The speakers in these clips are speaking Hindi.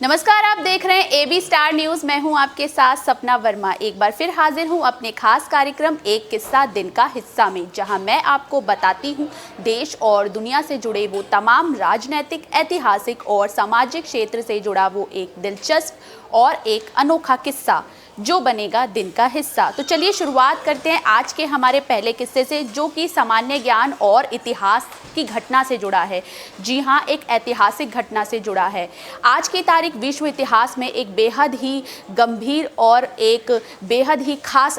नमस्कार, आप देख रहे हैं एबी स्टार न्यूज। मैं हूं आपके साथ सपना वर्मा। एक बार फिर हाजिर हूं अपने खास कार्यक्रम एक किस्सा दिन का हिस्सा में, जहां मैं आपको बताती हूं देश और दुनिया से जुड़े वो तमाम राजनीतिक, ऐतिहासिक और सामाजिक क्षेत्र से जुड़ा वो एक दिलचस्प और एक अनोखा किस्सा जो बनेगा दिन का हिस्सा। तो चलिए शुरुआत करते हैं आज के हमारे पहले किस्से से, जो कि सामान्य ज्ञान और इतिहास की घटना से जुड़ा है। जी हाँ, एक ऐतिहासिक घटना से जुड़ा है। आज की तारीख विश्व इतिहास में एक बेहद ही गंभीर और एक बेहद ही खास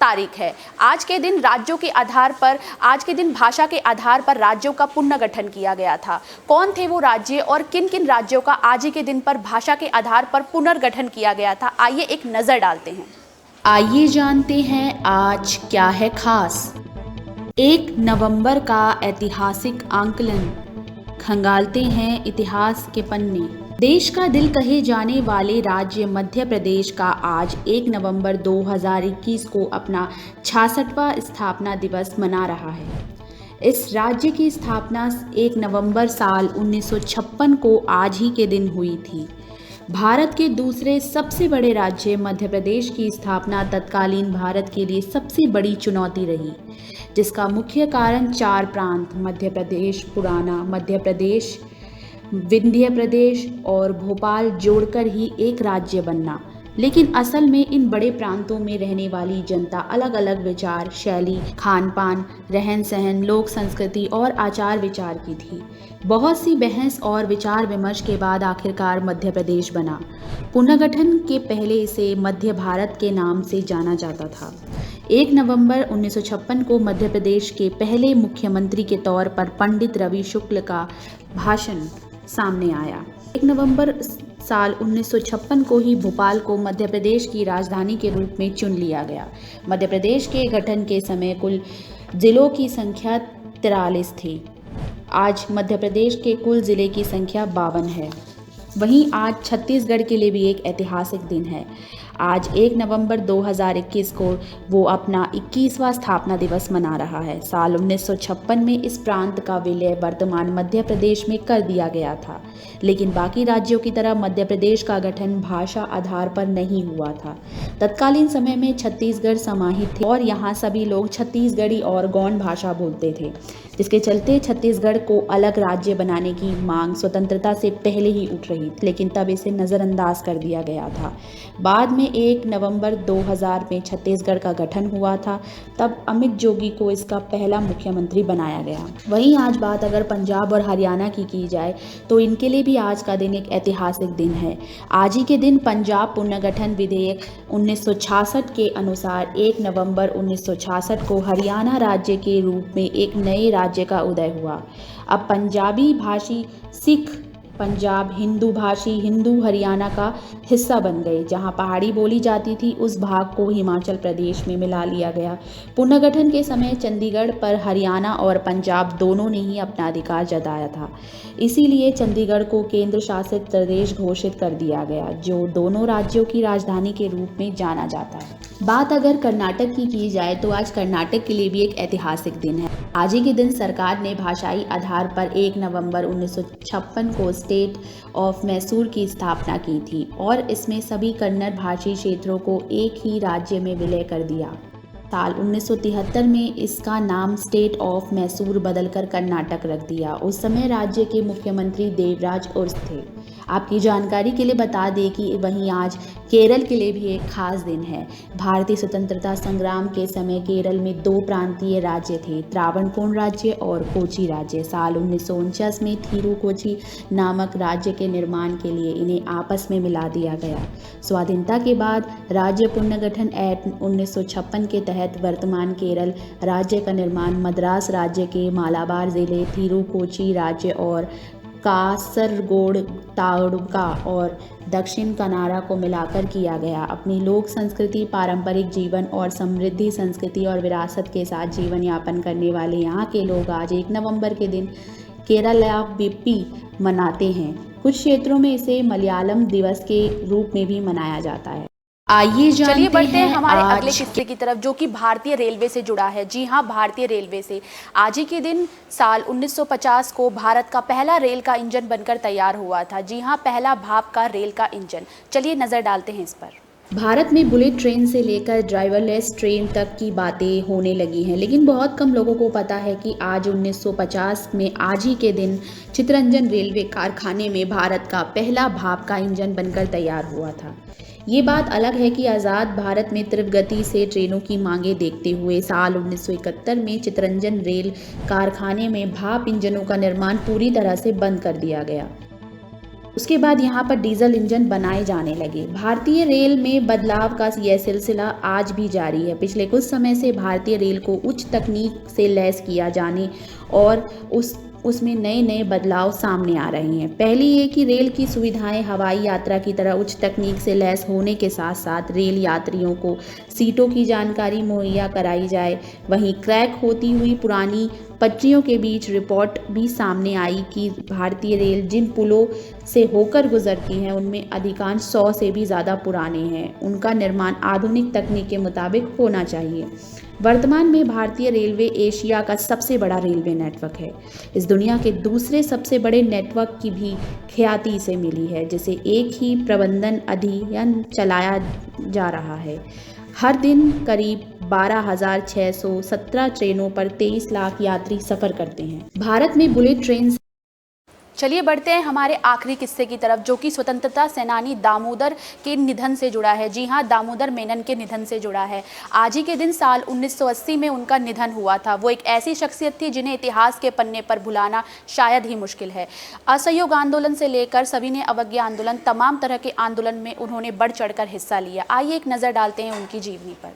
तारीख है। आज के दिन राज्यों के आधार पर, आज के दिन भाषा के आधार पर राज्यों का पुनर्गठन किया गया था। कौन थे वो राज्य और किन किन राज्यों का आज ही के दिन पर भाषा के आधार पर पुनर्गठन किया गया था, आइए एक नज़र डालते हैं। आइए जानते हैं आज क्या है खास। 1 नवंबर का ऐतिहासिक आंकलन, खंगालते हैं इतिहास के पन्ने। देश का दिल कहे जाने वाले राज्य मध्य प्रदेश का आज 1 नवंबर 2021 को अपना 66वां स्थापना दिवस मना रहा है। इस राज्य की स्थापना 1 नवंबर साल 1956 को आज ही के दिन हुई थी। भारत के दूसरे सबसे बड़े राज्य मध्य प्रदेश की स्थापना तत्कालीन भारत के लिए सबसे बड़ी चुनौती रही, जिसका मुख्य कारण 4 प्रांत मध्य प्रदेश, पुराना मध्य प्रदेश, विंध्य प्रदेश और भोपाल जोड़कर ही एक राज्य बनना। लेकिन असल में इन बड़े प्रांतों में रहने वाली जनता अलग अलग विचार, शैली, खान पान, रहन सहन, लोक संस्कृति और आचार विचार की थी। बहुत सी बहस और विचार विमर्श के बाद आखिरकार मध्य प्रदेश बना। पुनर्गठन के पहले इसे मध्य भारत के नाम से जाना जाता था। 1 नवंबर 1956 को मध्य प्रदेश के पहले मुख्यमंत्री के तौर पर पंडित रवि शुक्ल का भाषण सामने आया। 1 नवंबर साल 1956 को ही भोपाल को मध्य प्रदेश की राजधानी के रूप में चुन लिया गया। मध्य प्रदेश के गठन के समय कुल जिलों की संख्या 43 थी। आज मध्य प्रदेश के कुल जिले की संख्या 52 है। वहीं आज छत्तीसगढ़ के लिए भी एक ऐतिहासिक दिन है। आज 1 नवंबर 2021 को वो अपना 21वां स्थापना दिवस मना रहा है। साल 1956 में इस प्रांत का विलय वर्तमान मध्य प्रदेश में कर दिया गया था, लेकिन बाकी राज्यों की तरह मध्य प्रदेश का गठन भाषा आधार पर नहीं हुआ था। तत्कालीन समय में छत्तीसगढ़ समाहित थे और यहाँ सभी लोग छत्तीसगढ़ी और गौंड भाषा बोलते थे, जिसके चलते छत्तीसगढ़ को अलग राज्य बनाने की मांग स्वतंत्रता से पहले ही उठ रही थी, लेकिन तब इसे नज़रअंदाज कर दिया गया था। बाद में 1 नवंबर 2000 में छत्तीसगढ़ का गठन हुआ था, तब अमित जोगी को इसका पहला मुख्यमंत्री बनाया गया। वहीं आज बात अगर पंजाब और हरियाणा की जाए तो इनके लिए भी आज का दिन एक ऐतिहासिक दिन है। आज ही के दिन पंजाब पुनर्गठन विधेयक 1966 के अनुसार 1 नवंबर 1966 को हरियाणा राज्य के रूप में एक नए राज्य का उदय हुआ। अब पंजाबी भाषी सिख पंजाब, हिंदू भाषी हिंदू हरियाणा का हिस्सा बन गए। जहां पहाड़ी बोली जाती थी उस भाग को हिमाचल प्रदेश में मिला लिया गया। पुनर्गठन के समय चंडीगढ़ पर हरियाणा और पंजाब दोनों ने ही अपना अधिकार जताया था, इसीलिए चंडीगढ़ को केंद्र शासित प्रदेश घोषित कर दिया गया, जो दोनों राज्यों की राजधानी के रूप में जाना जाता है। बात अगर कर्नाटक की जाए तो आज कर्नाटक के लिए भी एक ऐतिहासिक दिन है। आज ही के दिन सरकार ने भाषाई आधार पर 1 नवंबर 1956 को स्टेट ऑफ मैसूर की स्थापना की थी और इसमें सभी कन्नड़ भाषी क्षेत्रों को एक ही राज्य में विलय कर दिया। साल 1973 में इसका नाम स्टेट ऑफ मैसूर बदलकर कर्नाटक रख दिया। उस समय राज्य के मुख्यमंत्री देवराज उर्स थे। आपकी जानकारी के लिए बता दें कि वहीं आज केरल के लिए भी एक खास दिन है। भारतीय स्वतंत्रता संग्राम के समय केरल में 2 प्रांतीय राज्य थे, त्रावणकोर राज्य और कोची राज्य। साल 1949 में थिरुकोची नामक राज्य के निर्माण के लिए इन्हें आपस में मिला दिया गया। स्वाधीनता के बाद राज्य पुनर्गठन एक्ट 1956 के तहत वर्तमान केरल राज्य का निर्माण मद्रास राज्य के मालाबार जिले, थिरुकोची राज्य और कासरगोड, तालुका और दक्षिण कनाडा को मिलाकर किया गया। अपनी लोक संस्कृति, पारंपरिक जीवन और समृद्धि संस्कृति और विरासत के साथ जीवन यापन करने वाले यहाँ के लोग आज 1 नवंबर के दिन केरला विप्पी मनाते हैं। कुछ क्षेत्रों में इसे मलयालम दिवस के रूप में भी मनाया जाता है। आइए चलिए जानते बढ़ते हैं हैं हमारे अगले आज किस्से की तरफ, जो कि भारतीय रेलवे से जुड़ा है। जी हाँ, भारतीय रेलवे से। आज ही के दिन साल 1950 को भारत का पहला रेल का इंजन बनकर तैयार हुआ था। जी हाँ, पहला भाप का रेल का इंजन। चलिए नज़र डालते हैं इस पर। भारत में बुलेट ट्रेन से लेकर ड्राइवरलेस ट्रेन तक की बातें होने लगी हैं, लेकिन बहुत कम लोगों को पता है कि आज 1950 में आज ही के दिन चितरंजन रेलवे कारखाने में भारत का पहला भाप का इंजन बनकर तैयार हुआ था। ये बात अलग है कि आज़ाद भारत में तीव्र गति से ट्रेनों की मांगें देखते हुए साल 1971 में चितरंजन रेल कारखाने में भाप इंजनों का निर्माण पूरी तरह से बंद कर दिया गया। उसके बाद यहाँ पर डीजल इंजन बनाए जाने लगे। भारतीय रेल में बदलाव का यह सिलसिला आज भी जारी है। पिछले कुछ समय से भारतीय रेल को उच्च तकनीक से लैस किया जाने और उसमें नए नए बदलाव सामने आ रहे हैं। पहली ये कि रेल की सुविधाएं हवाई यात्रा की तरह उच्च तकनीक से लैस होने के साथ साथ रेल यात्रियों को सीटों की जानकारी मुहैया कराई जाए। वहीं क्रैक होती हुई पुरानी पटरियों के बीच रिपोर्ट भी सामने आई कि भारतीय रेल जिन पुलों से होकर गुजरती हैं उनमें अधिकांश 100 से भी ज़्यादा पुराने हैं। उनका निर्माण आधुनिक तकनीक के मुताबिक होना चाहिए। वर्तमान में भारतीय रेलवे एशिया का सबसे बड़ा रेलवे नेटवर्क है। इस दुनिया के दूसरे सबसे बड़े नेटवर्क की भी ख्याति इसे मिली है, जिसे एक ही प्रबंधन अध्ययन चलाया जा रहा है। हर दिन करीब 12,617 ट्रेनों पर 23 लाख यात्री सफ़र करते हैं। भारत में बुलेट ट्रेन। चलिए बढ़ते हैं हमारे आखिरी किस्से की तरफ, जो कि स्वतंत्रता सेनानी दामोदर के निधन से जुड़ा है। जी हाँ, दामोदर मेनन के निधन से जुड़ा है। आज ही के दिन साल 1980 में उनका निधन हुआ था। वो एक ऐसी शख्सियत थी जिन्हें इतिहास के पन्ने पर भुलाना शायद ही मुश्किल है। असहयोग आंदोलन से लेकर सविनय अवज्ञा आंदोलन, तमाम तरह के आंदोलन में उन्होंने बढ़ चढ़कर हिस्सा लिया। आइए एक नज़र डालते हैं उनकी जीवनी पर।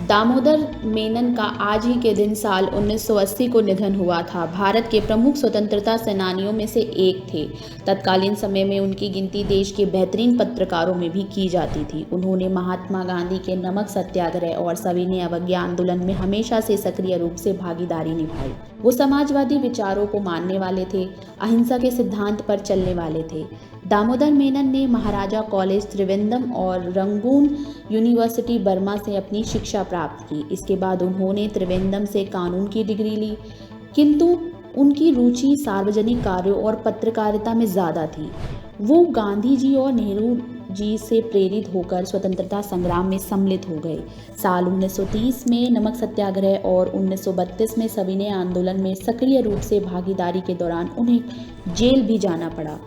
दामोदर मेनन का आज ही के दिन साल 1980 को निधन हुआ था। भारत के प्रमुख स्वतंत्रता सेनानियों में से एक थे। तत्कालीन समय में उनकी गिनती देश के बेहतरीन पत्रकारों में भी की जाती थी। उन्होंने महात्मा गांधी के नमक सत्याग्रह और सविनय अवज्ञा आंदोलन में हमेशा से सक्रिय रूप से भागीदारी निभाई। वो समाजवादी विचारों को मानने वाले थे, अहिंसा के सिद्धांत पर चलने वाले थे। दामोदर मेनन ने महाराजा कॉलेज त्रिवेंद्रम और रंगून यूनिवर्सिटी बर्मा से अपनी शिक्षा प्राप्त की। इसके बाद उन्होंने त्रिवेंद्रम से कानून की डिग्री ली, किंतु उनकी रुचि सार्वजनिक कार्यों और पत्रकारिता में ज़्यादा थी। वो गांधी जी और नेहरू जी से प्रेरित होकर स्वतंत्रता संग्राम में सम्मिलित हो गए। साल 1930 में नमक सत्याग्रह और 1932 में सविनय आंदोलन में सक्रिय रूप से भागीदारी के दौरान उन्हें जेल भी जाना पड़ा।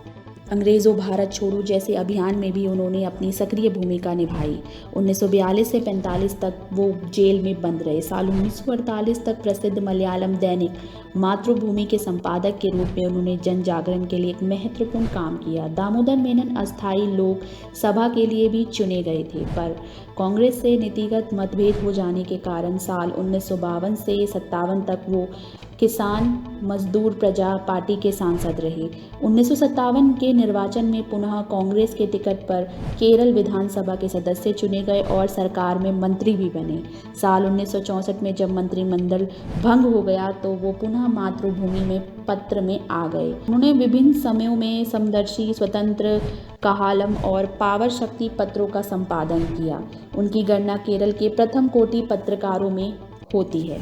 अंग्रेज़ों भारत छोड़ो जैसे अभियान में भी उन्होंने अपनी सक्रिय भूमिका निभाई। 1942 से 45 तक वो जेल में बंद रहे। साल 1948 तक प्रसिद्ध मलयालम दैनिक मातृभूमि के संपादक के रूप में उन्होंने जन जागरण के लिए एक महत्वपूर्ण काम किया। दामोदर मेनन अस्थायी लोक सभा के लिए भी चुने गए थे, पर कांग्रेस से नीतिगत मतभेद हो जाने के कारण साल 1952 से 57 तक वो किसान मजदूर प्रजा पार्टी के सांसद रहे। 1957 के निर्वाचन में पुनः कांग्रेस के टिकट पर केरल विधानसभा के सदस्य चुने गए और सरकार में मंत्री भी बने। साल 1964 में जब मंत्रिमंडल भंग हो गया तो वो पुनः मातृभूमि में पत्र में आ गए। उन्होंने विभिन्न समयों में समदर्शी, स्वतंत्र, काहलम और पावर शक्ति पत्रों का संपादन किया। उनकी गणना केरल के प्रथम कोटि पत्रकारों में होती है।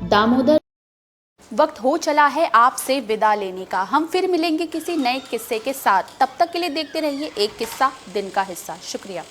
दामोदर। वक्त हो चला है आपसे विदा लेने का। हम फिर मिलेंगे किसी नए किस्से के साथ। तब तक के लिए देखते रहिए एक किस्सा दिन का हिस्सा। शुक्रिया।